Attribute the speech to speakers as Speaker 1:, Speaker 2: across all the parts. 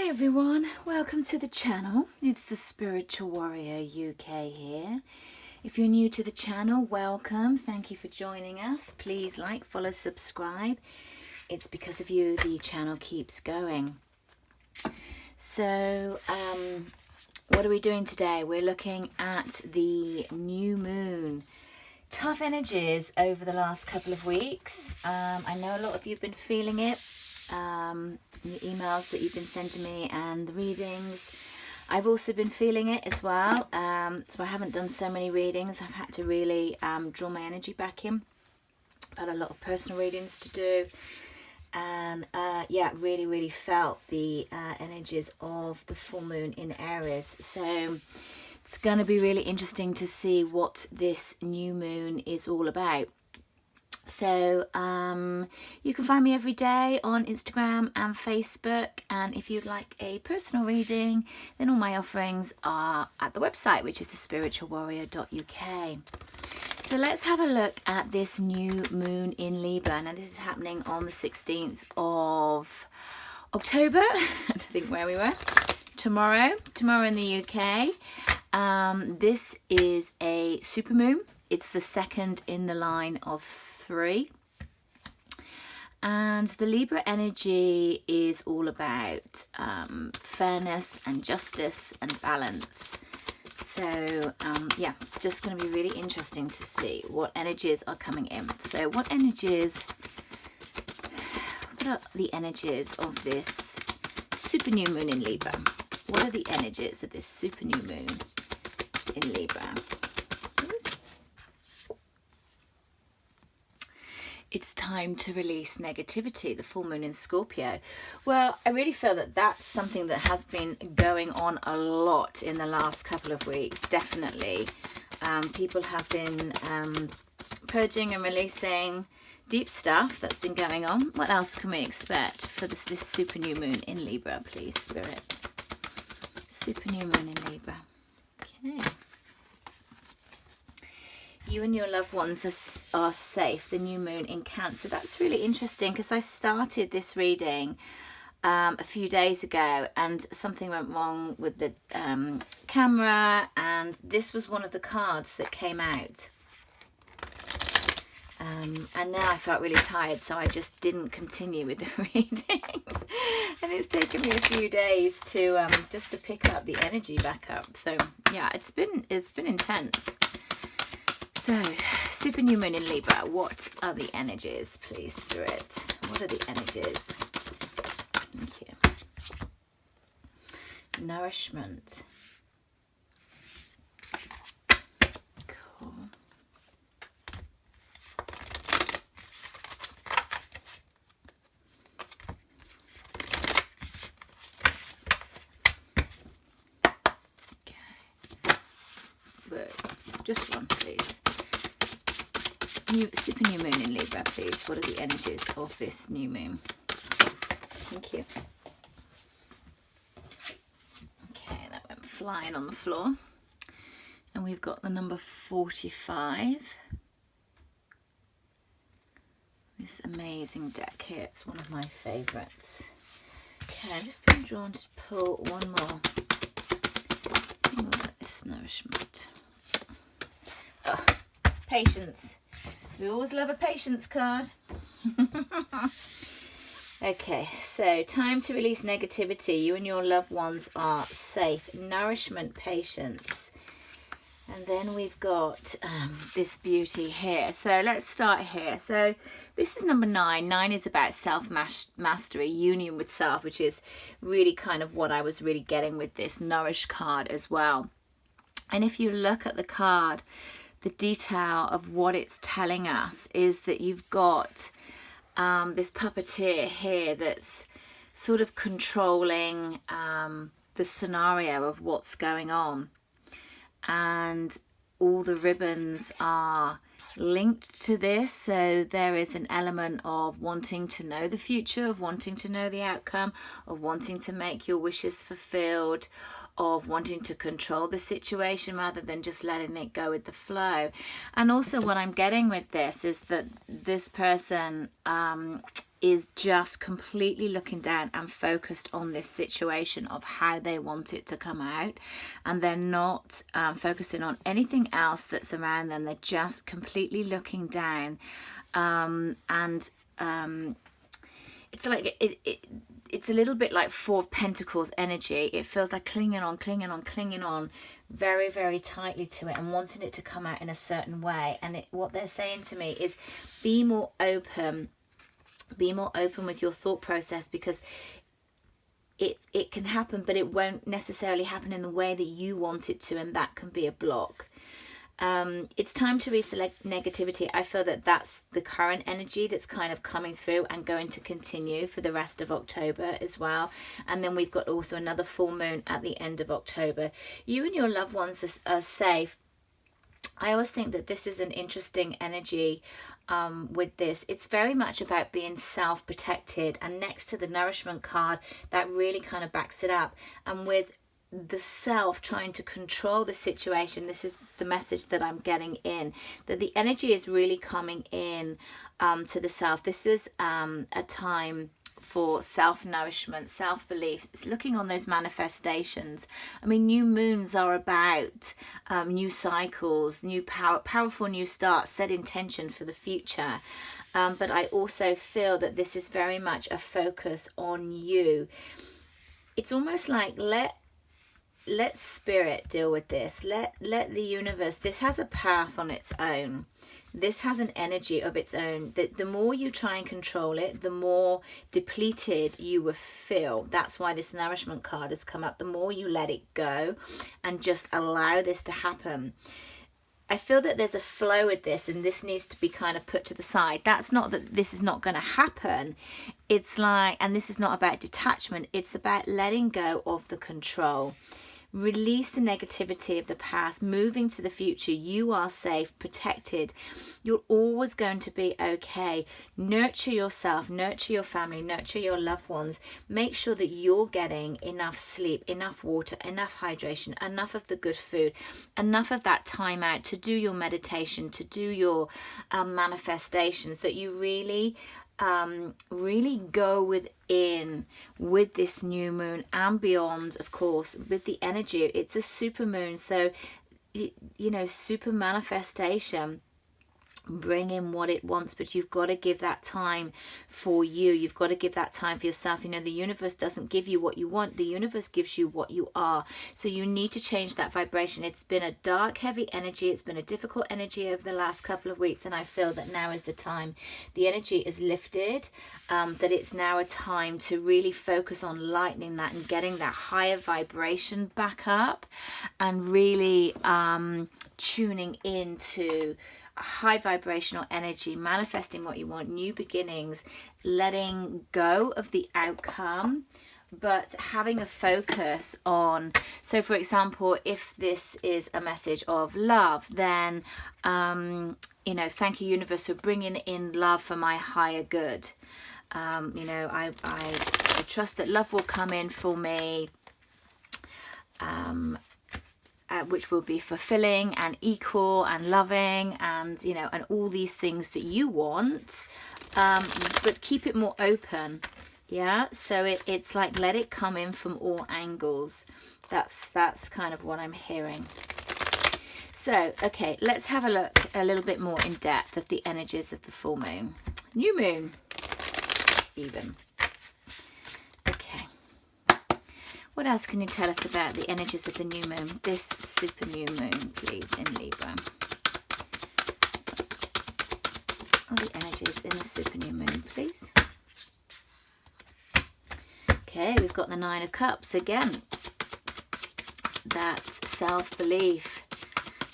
Speaker 1: Hi everyone, welcome to the channel. It's the Spiritual Warrior UK here. If you're new to the channel, welcome. Thank you for joining us. Please like, follow, subscribe. It's because of you the channel keeps going. So, what are we doing today? We're looking at the new moon. Tough energies over the last couple of weeks. I know a lot of you have been feeling it. The emails that you've been sending me and the readings. I've also been feeling it as well. So I haven't done so many readings. I've had to really draw my energy back in. I've had a lot of personal readings to do. And yeah, really felt the energies of the full moon in Aries. So it's going to be really interesting to see what this new moon is all about. So you can find me every day on Instagram and Facebook, and if you'd like a personal reading, then all my offerings are at the website, which is thespiritualwarrior.uk. So let's have a look at this new moon in Libra. Now this is happening on the 16th of October. I think where we were. Tomorrow in the UK. This is a supermoon. It's the second in the line of 3. And the Libra energy is all about fairness and justice and balance. So, yeah, it's just going to be really interesting to see what energies are coming in. So what are the energies of this super new moon in Libra? What are the energies of this super new moon in Libra? It's time to release negativity, the full moon in Scorpio. Well, I really feel that that's something that has been going on a lot in the last couple of weeks, definitely. People have been purging and releasing deep stuff that's been going on. What else can we expect for this super new moon in Libra, please, Spirit? Super new moon in Libra. Okay. You and your loved ones are safe. The new moon in Cancer. That's really interesting because I started this reading a few days ago and something went wrong with the camera, and this was one of the cards that came out. And now I felt really tired, so I just didn't continue with the reading. And it's taken me a few days to just to pick up the energy back up. So yeah, it's been intense. So, super new moon in Libra, what are the energies, please, Spirit? What are the energies? Thank you. Nourishment. Cool. Okay. But just one, please. Super new moon in Libra, please. What are the energies of this new moon? Thank you. Okay, that went flying on the floor. And we've got the number 45. This amazing deck here. It's one of my favourites. Okay, I've just been drawn to pull one more. This nourishment. Oh, patience. We always love a patience card. Okay, so time to release negativity. You and your loved ones are safe. Nourishment, patience. And then we've got this beauty here. So let's start here. So this is number 9. 9 is about self-mastery, union with self, which is really kind of what I was really getting with this Nourish card as well. And if you look at the card, the detail of what it's telling us is that you've got this puppeteer here that's sort of controlling the scenario of what's going on. And all the ribbons are linked to this. So there is an element of wanting to know the future, of wanting to know the outcome, of wanting to make your wishes fulfilled, of wanting to control the situation rather than just letting it go with the flow. And also what I'm getting with this is that this person is just completely looking down and focused on this situation of how they want it to come out, and they're not focusing on anything else that's around them. They're just completely looking down, and it's like it's a little bit like Four of Pentacles energy. It feels like clinging on very, very tightly to it and wanting it to come out in a certain way. And what they're saying to me is be more open with your thought process, because it can happen, but it won't necessarily happen in the way that you want it to, and that can be a block. It's time to reselect negativity. I feel that that's the current energy that's kind of coming through and going to continue for the rest of October as well. And then we've got also another full moon at the end of October. You and your loved ones are safe. I always think that this is an interesting energy with this. It's very much about being self-protected, and next to the nourishment card, that really kind of backs it up. And with the self trying to control the situation, this is the message that I'm getting in, that the energy is really coming in to the self. This is a time for self-nourishment, self-belief. It's looking on those manifestations. I mean, new moons are about new cycles, new powerful new starts, set intention for the future. But I also feel that this is very much a focus on you. It's almost like let spirit deal with this. Let the universe, this has a path on its own. This has an energy of its own. The more you try and control it, the more depleted you will feel. That's why this nourishment card has come up. The more you let it go and just allow this to happen. I feel that there's a flow with this, and this needs to be kind of put to the side. That's not that this is not going to happen. It's like, and this is not about detachment. It's about letting go of the control. Release the negativity of the past, moving to the future. You are safe, protected. You're always going to be okay. Nurture yourself, nurture your family, nurture your loved ones. Make sure that you're getting enough sleep, enough water, enough hydration, enough of the good food, enough of that time out to do your meditation, to do your manifestations, that you really go within with this new moon and beyond. Of course, with the energy, it's a super moon, so you know, super manifestation, bring in what it wants, but you've got to give that time for you. You've got to give that time for yourself. You know, the universe doesn't give you what you want. The universe gives you what you are. So you need to change that vibration. It's been a dark, heavy energy. It's been a difficult energy over the last couple of weeks, and I feel that now is the time. The energy is lifted, that it's now a time to really focus on lightening that and getting that higher vibration back up, and really tuning into high vibrational energy, manifesting what you want, new beginnings, letting go of the outcome, but having a focus on, so for example, if this is a message of love, then you know, thank you universe for bringing in love for my higher good. You know, I trust that love will come in for me, which will be fulfilling and equal and loving, and you know, and all these things that you want, but keep it more open. Yeah, so it's like, let it come in from all angles. That's kind of what I'm hearing. So okay, let's have a look a little bit more in depth of the energies of the full moon, new moon even. What else can you tell us about the energies of the new moon, this super new moon, please, in Libra? All the energies in the super new moon, please. Okay, we've got the Nine of Cups again. That's self-belief,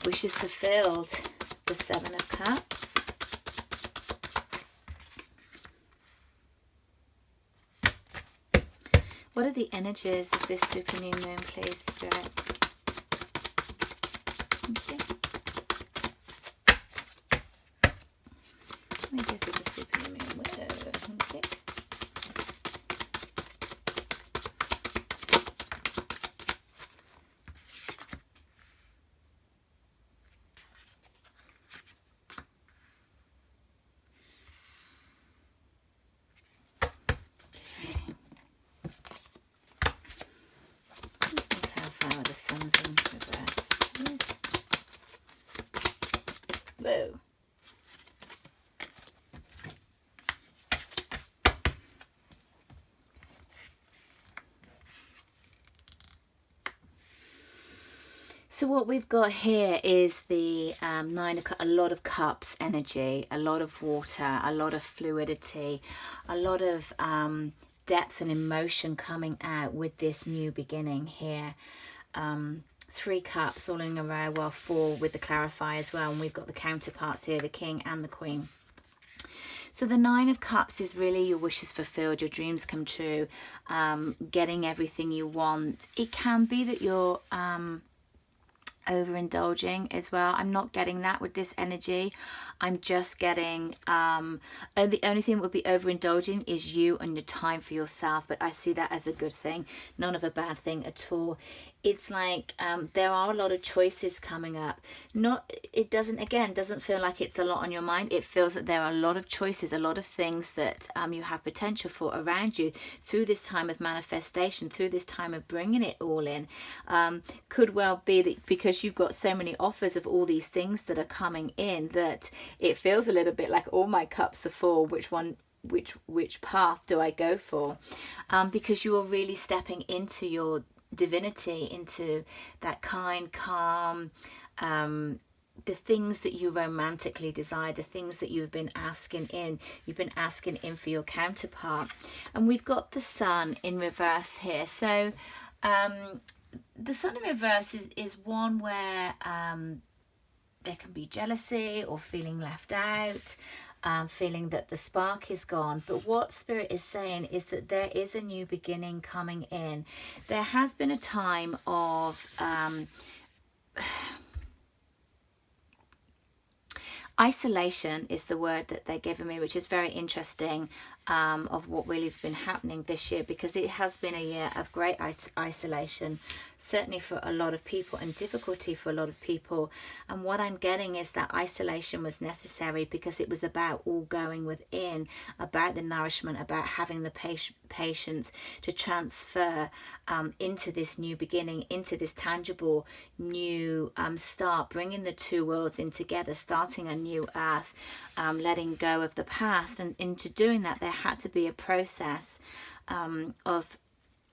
Speaker 1: wishes fulfilled. The Seven of Cups. What are the energies of this super new moon, please, Spirit? Okay. Energies of the super new moon. Whoa. Okay. So what we've got here is the a lot of cups energy, a lot of water, a lot of fluidity, a lot of depth and emotion coming out with this new beginning here. 3 cups all in a row, well 4 with the clarify as well, and we've got the counterparts here, the king and the queen. So the 9 of Cups is really your wishes fulfilled, your dreams come true, getting everything you want. It can be that you're overindulging as well. I'm not getting that with this energy. I'm just getting the only thing that would be overindulging is you and your time for yourself, but I see that as a good thing, none of a bad thing at all. It's like there are a lot of choices coming up. It doesn't feel like it's a lot on your mind. It feels that there are a lot of choices, a lot of things that you have potential for around you through this time of manifestation, through this time of bringing it all in. Could well be that because you've got so many offers of all these things that are coming in, that it feels a little bit like all my cups are full. Which path do I go for? Because you are really stepping into your divinity, into that kind, calm, the things that you romantically desire, the things that you've been asking in for your counterpart. And we've got the sun in reverse here. So the sun in reverse is one where there can be jealousy or feeling left out, feeling that the spark is gone. But what Spirit is saying is that there is a new beginning coming in. There has been a time of isolation is the word that they're giving me, which is very interesting, of what really has been happening this year, because it has been a year of great isolation, certainly for a lot of people, and difficulty for a lot of people. And what I'm getting is that isolation was necessary because it was about all going within, about the nourishment, about having the patience to transfer into this new beginning, into this tangible new start, bringing the 2 worlds in together, starting a new earth, letting go of the past. And into doing that, there had to be a process of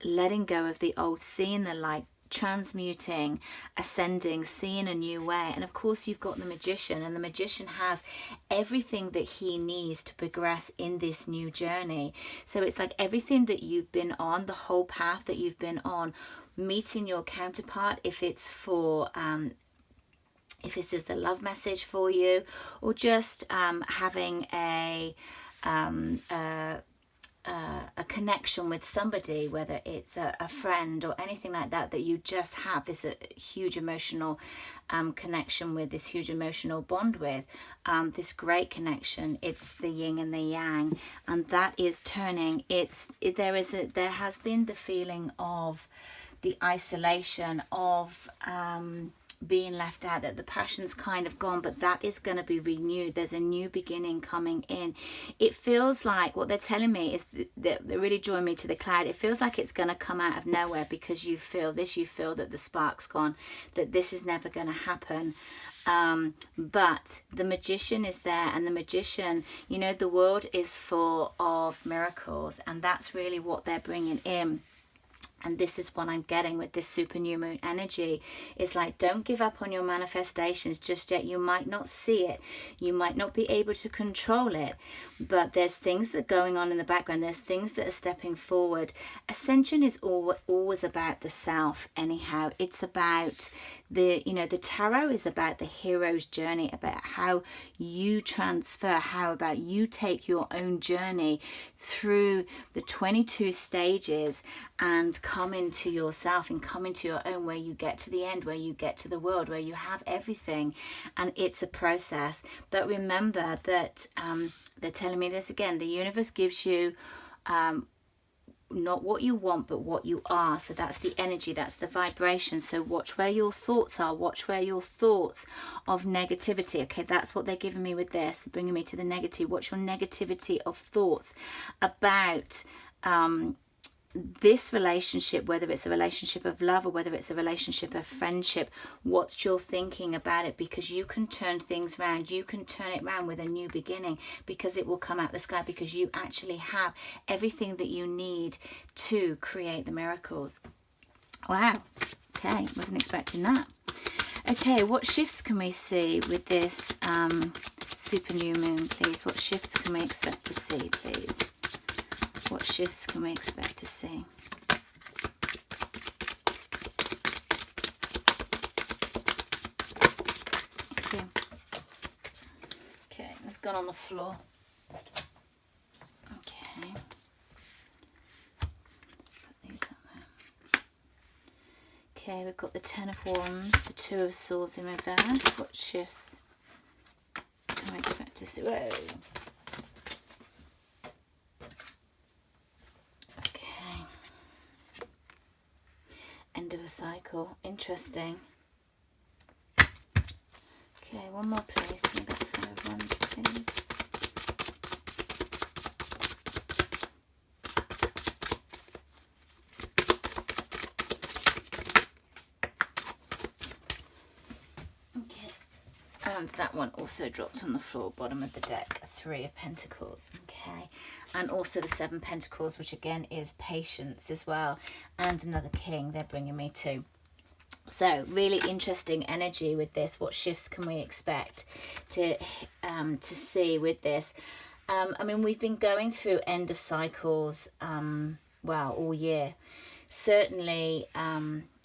Speaker 1: letting go of the old, seeing the light, transmuting, ascending, seeing a new way. And of course you've got the magician, and the magician has everything that he needs to progress in this new journey. So it's like everything that you've been on, the whole path that you've been on, meeting your counterpart, if it's for if it's just a love message for you, or just having a connection with somebody, whether it's a friend or anything like that, that you just have this huge emotional connection with, this huge emotional bond with, this great connection. It's the yin and the yang, and that is turning. There has been the feeling of the isolation, of being left out, that the passion's kind of gone, but that is going to be renewed. There's a new beginning coming in. It feels like what they're telling me is that they're really drawing me to the cloud. It feels like it's going to come out of nowhere, because you feel that the spark's gone, that this is never going to happen. But the magician is there, and the magician, the world is full of miracles, and that's really what they're bringing in. And this is what I'm getting with this super new moon energy. It's like, don't give up on your manifestations just yet. You might not see it. You might not be able to control it. But there's things that are going on in the background. There's things that are stepping forward. Ascension is always about the self anyhow. It's about the tarot is about the hero's journey, about how you transfer, how about you take your own journey through the 22 stages and come into yourself and come into your own, where you get to the end, where you get to the world, where you have everything. And it's a process. But remember that they're telling me this again, the universe gives you not what you want, but what you are. So that's the energy, that's the vibration. So watch where your thoughts are, watch where your thoughts of negativity. Okay, that's what they're giving me with this, bringing me to the negative. Watch your negativity of thoughts about this relationship, whether it's a relationship of love or whether it's a relationship of friendship. What you're thinking about it, because you can turn things around. You can turn it around with a new beginning, because it will come out the sky, because you actually have everything that you need to create the miracles. Wow. Okay, wasn't expecting that. Okay, what shifts can we see with this super new moon, please? What shifts can we expect to see, please? What shifts can we expect to see? Okay. Okay, it's gone on the floor. Okay. Let's put these up there. Okay, we've got the Ten of Wands, the Two of Swords in reverse. What shifts can we expect to see? Whoa. Okay. End of a cycle. Interesting. Okay, one more place. Can I get Five of Wands, please? And that one also dropped on the floor, bottom of the deck, Three of Pentacles. Okay, and also the Seven Pentacles, which again is patience as well, and another King they're bringing me to. So really interesting energy with this. What shifts can we expect to see with this? I mean, we've been going through end of cycles, well, all year. Certainly,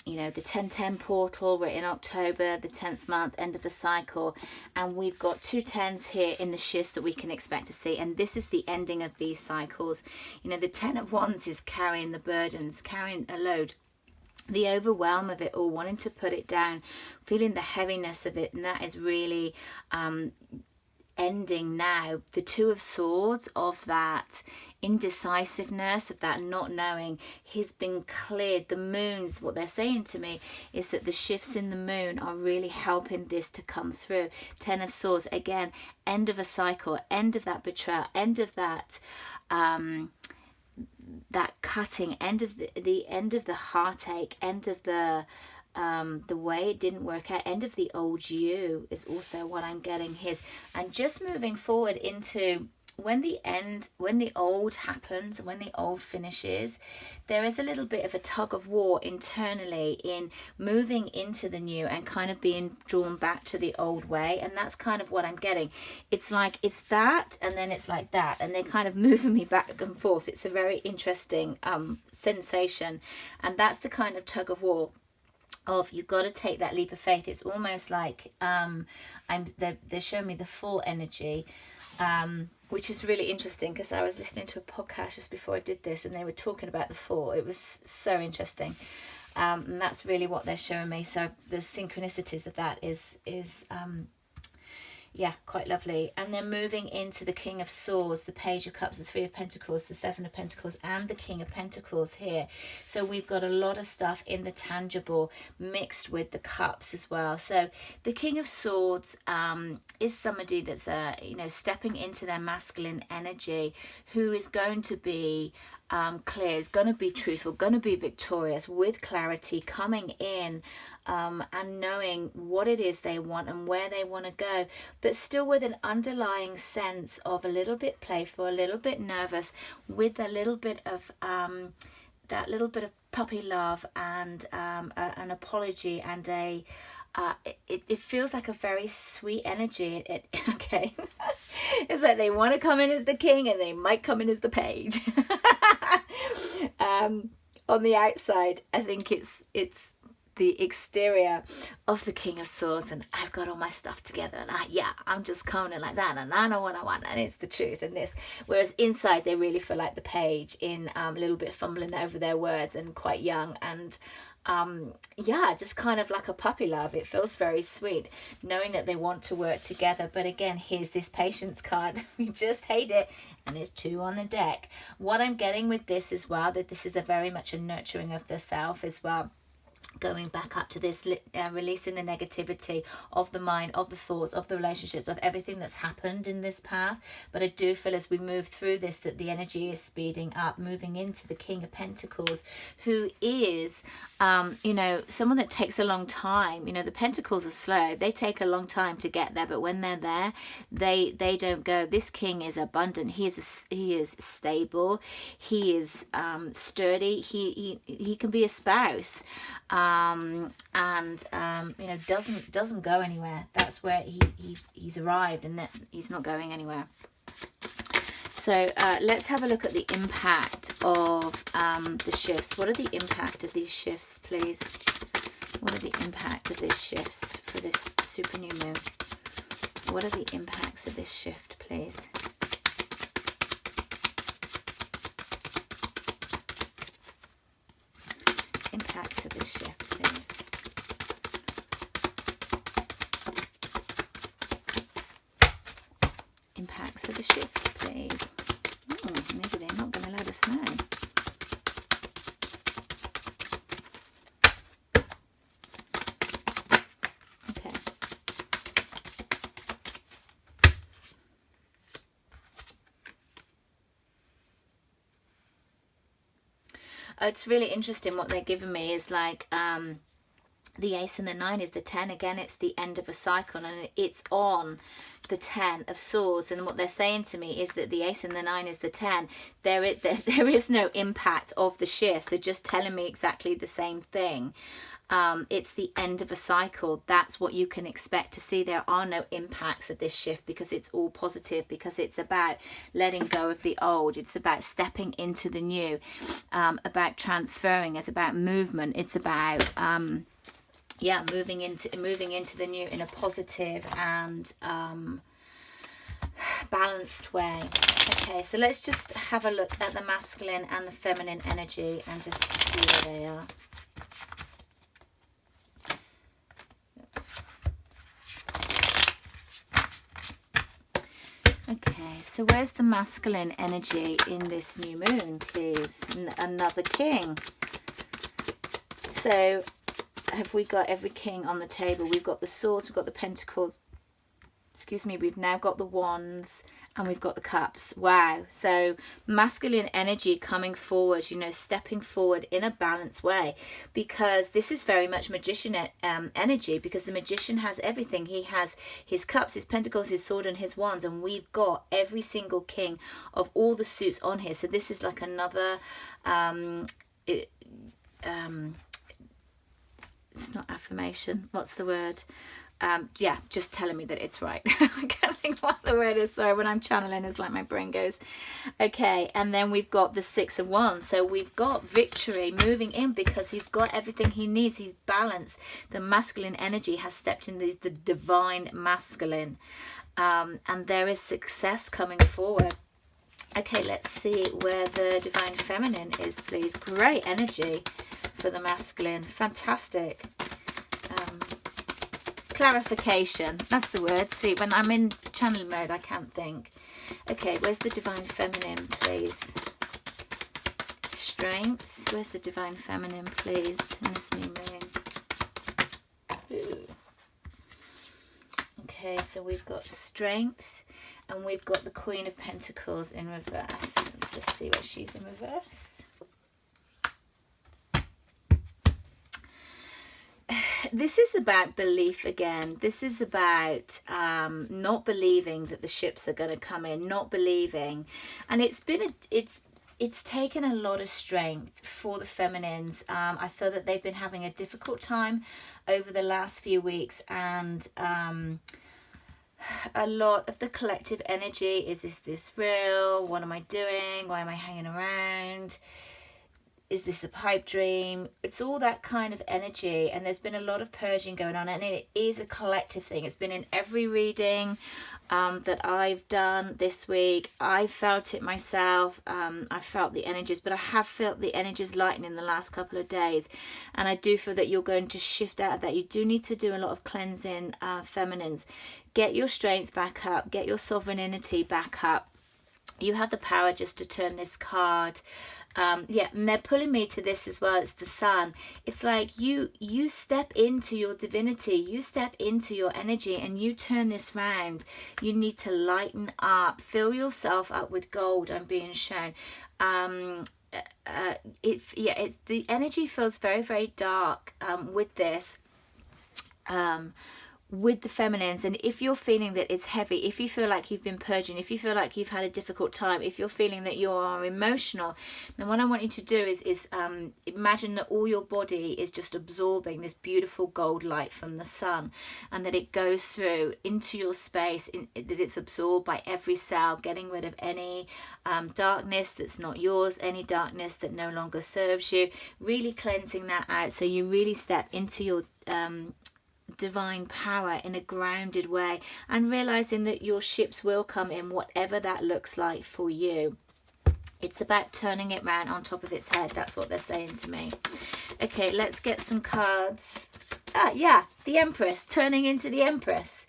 Speaker 1: you know, the 10-10 portal, we're in October, the 10th month, end of the cycle, and we've got 2 10s here in the shifts that we can expect to see, and this is the ending of these cycles. You know, the 10 of Wands is carrying the burdens, carrying a load, the overwhelm of it all, wanting to put it down, feeling the heaviness of it, and that is really ending now. The Two of Swords, of that indecisiveness, of that not knowing, has been cleared. The moons, what they're saying to me is that the shifts in the moon are really helping this to come through. Ten of Swords, again, end of a cycle, end of that betrayal, end of that that cutting, end of the end of the heartache, end of the way it didn't work out, end of the old you is also what I'm getting here. And just moving forward into when the old happens, when the old finishes, there is a little bit of a tug of war internally in moving into the new and kind of being drawn back to the old way. And that's kind of what I'm getting. It's like it's that, and then it's like that, and they're kind of moving me back and forth. It's a very interesting sensation, and that's the kind of tug of war of you've got to take that leap of faith. It's almost like they're showing me the full energy, which is really interesting because I was listening to a podcast just before I did this, and they were talking about the Four. It was so interesting, and that's really what they're showing me. So the synchronicities of that is yeah, quite lovely. And then moving into the King of Swords, the Page of Cups, the Three of Pentacles, the Seven of Pentacles, and the King of Pentacles here. So we've got a lot of stuff in the tangible mixed with the cups as well. So the King of Swords is somebody that's you know, stepping into their masculine energy, who is going to be clear, is going to be truthful, going to be victorious, with clarity, coming in and knowing what it is they want and where they want to go, but still with an underlying sense of a little bit playful, a little bit nervous, with a little bit of that little bit of puppy love and an apology and a it feels like a very sweet energy. Okay, it's like they want to come in as the king and they might come in as the page. On the outside, I think it's the exterior of the King of Swords, and I've got all my stuff together, and I'm just coming in like that, and I know what I want, and it's the truth and this. Whereas inside, they really feel like the page, in a little bit fumbling over their words and quite young, and yeah, just kind of like a puppy love. It feels very sweet knowing that they want to work together. But again, here's this patience card. We just hate it, and there's 2 on the deck. What I'm getting with this as well, that this is a very much a nurturing of the self as well. Going back up to this, releasing the negativity of the mind, of the thoughts, of the relationships, of everything that's happened in this path. But I do feel as we move through this that the energy is speeding up, moving into the King of Pentacles, who is, you know, someone that takes a long time. You know, the Pentacles are slow. They take a long time to get there, but when they're there, they don't go. This King is abundant. He is stable. He is sturdy. He can be a spouse. you know, doesn't go anywhere. That's where he's arrived, and that he's not going anywhere. So let's have a look at the impact of the shifts. What are the impact of these shifts, please? What are the impact of these shifts for this super new moon? What are the impacts of this shift, please? Impacts of this shift, please. Impacts of the shift, please. Maybe they're not going to let us know. Okay. It's really interesting. What they're giving me is like the ace and the 9 is the 10. Again, it's the end of a cycle, and it's on the 10 of swords. And what they're saying to me is that the ace and the 9 is the 10. There is no impact of the shift. So just telling me exactly the same thing. It's the end of a cycle. That's what you can expect to see. There are no impacts of this shift because it's all positive, because it's about letting go of the old. It's about stepping into the new, about transferring. It's about movement. It's about moving into the new in a positive and balanced way. Okay, so let's just have a look at the masculine and the feminine energy and just see where they are. Okay, so where's the masculine energy in this new moon, please? Another king. So have we got every king on the table? We've got the swords, we've got the pentacles, excuse me, we've now got the wands, and we've got the cups. Wow. So masculine energy coming forward, you know, stepping forward in a balanced way, because this is very much magician energy, because the magician has everything. He has his cups, his pentacles, his sword, and his wands, and we've got every single king of all the suits on here. So this is like another it's not affirmation, what's the word? Yeah, just telling me that it's right. I can't think what the word is. Sorry, when I'm channeling, it's like my brain goes. Okay, and then we've got the 6 of Wands. So we've got victory moving in because he's got everything he needs. He's balanced. The masculine energy has stepped in the divine masculine. And there is success coming forward. Okay, let's see where the divine feminine is, please. Great energy for the masculine. Fantastic. Clarification, that's the word. See, when I'm in channel mode, I can't think. Okay, where's the divine feminine, please? Strength. Where's the divine feminine, please, in this new moon? Ooh. Okay, so we've got strength, and we've got the Queen of Pentacles in reverse. Let's just see where she's in reverse. This is about belief again. This is about not believing that the ships are going to come in, not believing. And it's taken a lot of strength for the feminines. I feel that they've been having a difficult time over the last few weeks, and a lot of the collective energy is this real? What am I doing? Why am I hanging around? Is this a pipe dream? It's all that kind of energy, and there's been a lot of purging going on, and it is a collective thing. It's been in every reading that I've done this week. I felt it myself. I felt the energies, but I have felt the energies lighten in the last couple of days, and I do feel that you're going to shift out of that. You do need to do a lot of cleansing, feminines. Get your strength back up, get your sovereignty back up. You have the power just to turn this card. Yeah, and they're pulling me to this as well. It's the Sun. It's like you step into your divinity, you step into your energy, and you turn this round. You need to lighten up, fill yourself up with gold. I'm being shown. The energy feels very, very dark with this. with the feminines. And if you're feeling that it's heavy, if you feel like you've been purging, if you feel like you've had a difficult time, if you're feeling that you are emotional, then what I want you to do is imagine that all your body is just absorbing this beautiful gold light from the sun, and that it goes through into your space, that it's absorbed by every cell, getting rid of any darkness that's not yours, any darkness that no longer serves you, really cleansing that out, so you really step into your divine power in a grounded way, and realizing that your ships will come in, whatever that looks like for you. It's about turning it round on top of its head. That's what they're saying to me. Okay, let's get some cards. Yeah, the Empress, turning into the Empress.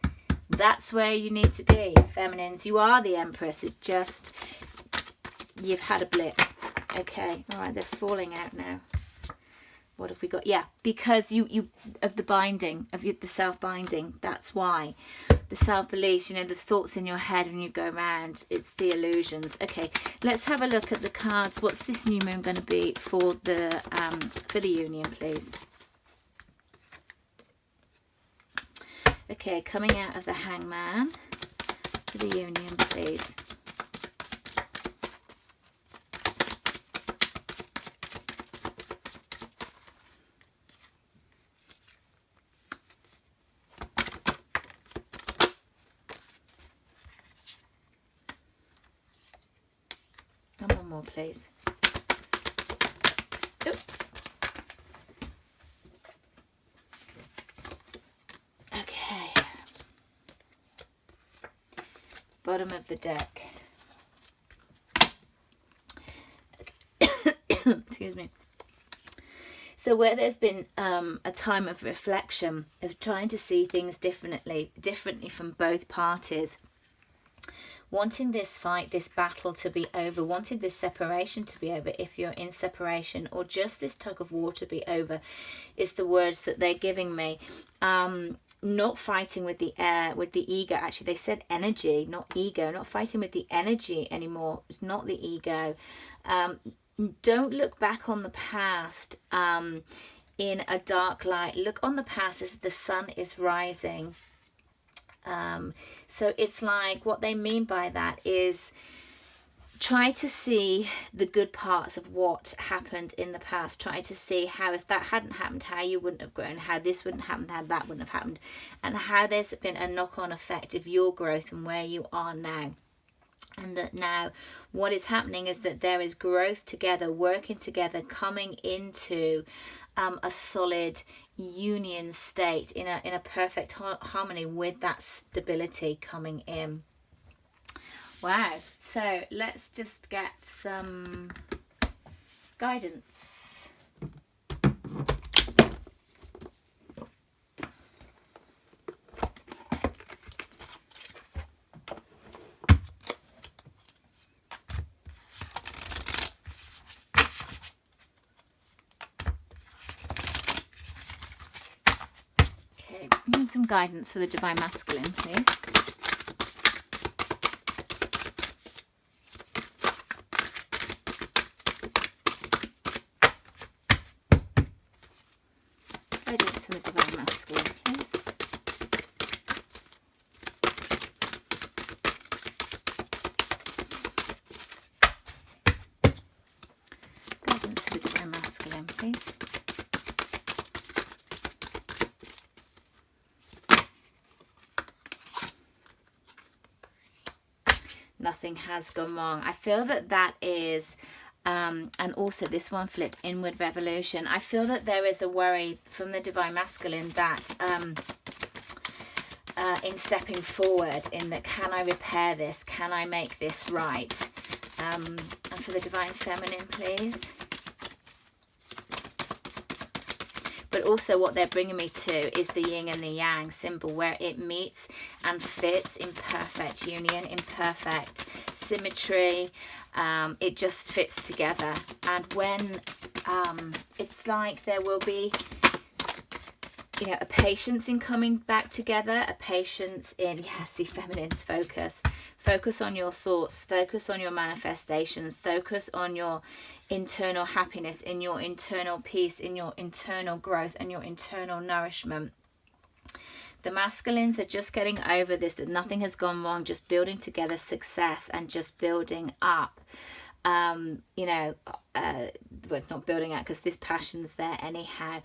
Speaker 1: That's where you need to be, feminines. You are the Empress. It's just you've had a blip. Okay, all right, they're falling out now. What have we got? Yeah, because you of the binding, of the self-binding. That's why. The self-beliefs, you know, the thoughts in your head when you go around. It's the illusions. Okay, let's have a look at the cards. What's this new moon going to be for the union, please? Okay, coming out of the Hangman for the union, please. And one more, please. Oop. Okay. Bottom of the deck. Excuse me. So where there's been a time of reflection, of trying to see things differently from both parties, wanting this fight, this battle to be over, wanting this separation to be over, if you're in separation, or just this tug of war to be over, is the words that they're giving me. Not fighting with the ego. Actually, they said energy, not ego. Not fighting with the energy anymore. It's not the ego. Don't look back on the past in a dark light. Look on the past as the sun is rising. So it's like, what they mean by that is try to see the good parts of what happened in the past. Try to see how, if that hadn't happened, how you wouldn't have grown, how this wouldn't happen, how that wouldn't have happened, and how there's been a knock-on effect of your growth and where you are now. And that now what is happening is that there is growth together, working together, coming into a solid union state, in a perfect harmony with that stability coming in. Wow. So let's just get some guidance. Some guidance for the Divine Masculine, please. Guidance for the Divine Masculine, please. Guidance for the Divine Masculine, please. Nothing has gone wrong. I feel that is, and also this one flipped, inward revolution. I feel that there is a worry from the Divine Masculine that in stepping forward, in that, can I repair this? Can I make this right? And for the Divine Feminine, please. But also what they're bringing me to is the yin and the yang symbol, where it meets and fits in perfect union, in perfect symmetry. It just fits together. And when it's like there will be, you know, a patience in coming back together, a patience in, yes, see, feminines, focus. Focus on your thoughts, focus on your manifestations, focus on your internal happiness, in your internal peace, in your internal growth and your internal nourishment. The masculines are just getting over this, that nothing has gone wrong, just building together success and just building up. You know, but not building up because this passion's there anyhow.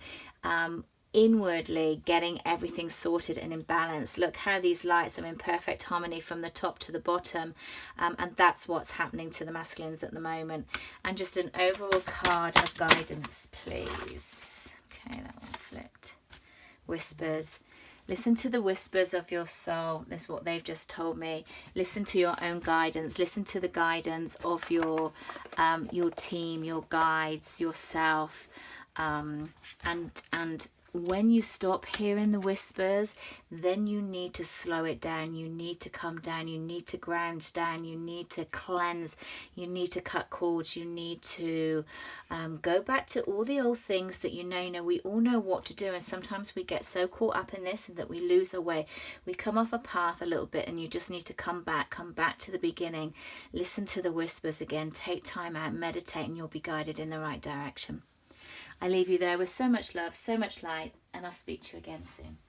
Speaker 1: Inwardly getting everything sorted and in balance. Look how these lights are in perfect harmony from the top to the bottom, and that's what's happening to the masculines at the moment. And just an overall card of guidance, please. Okay, that one flipped. Whispers. Listen to the whispers of your soul. That's what they've just told me. Listen to your own guidance. Listen to the guidance of your team, your guides, yourself, and when you stop hearing the whispers, then you need to slow it down. You need to come down. You need to ground down. You need to cleanse. You need to cut cords. You need to go back to all the old things that you know. You know, we all know what to do, and sometimes we get so caught up in this that we lose our way. We come off a path a little bit, and you just need to come back to the beginning. Listen to the whispers again. Take time out, meditate, and you'll be guided in the right direction. I leave you there with so much love, so much light, and I'll speak to you again soon.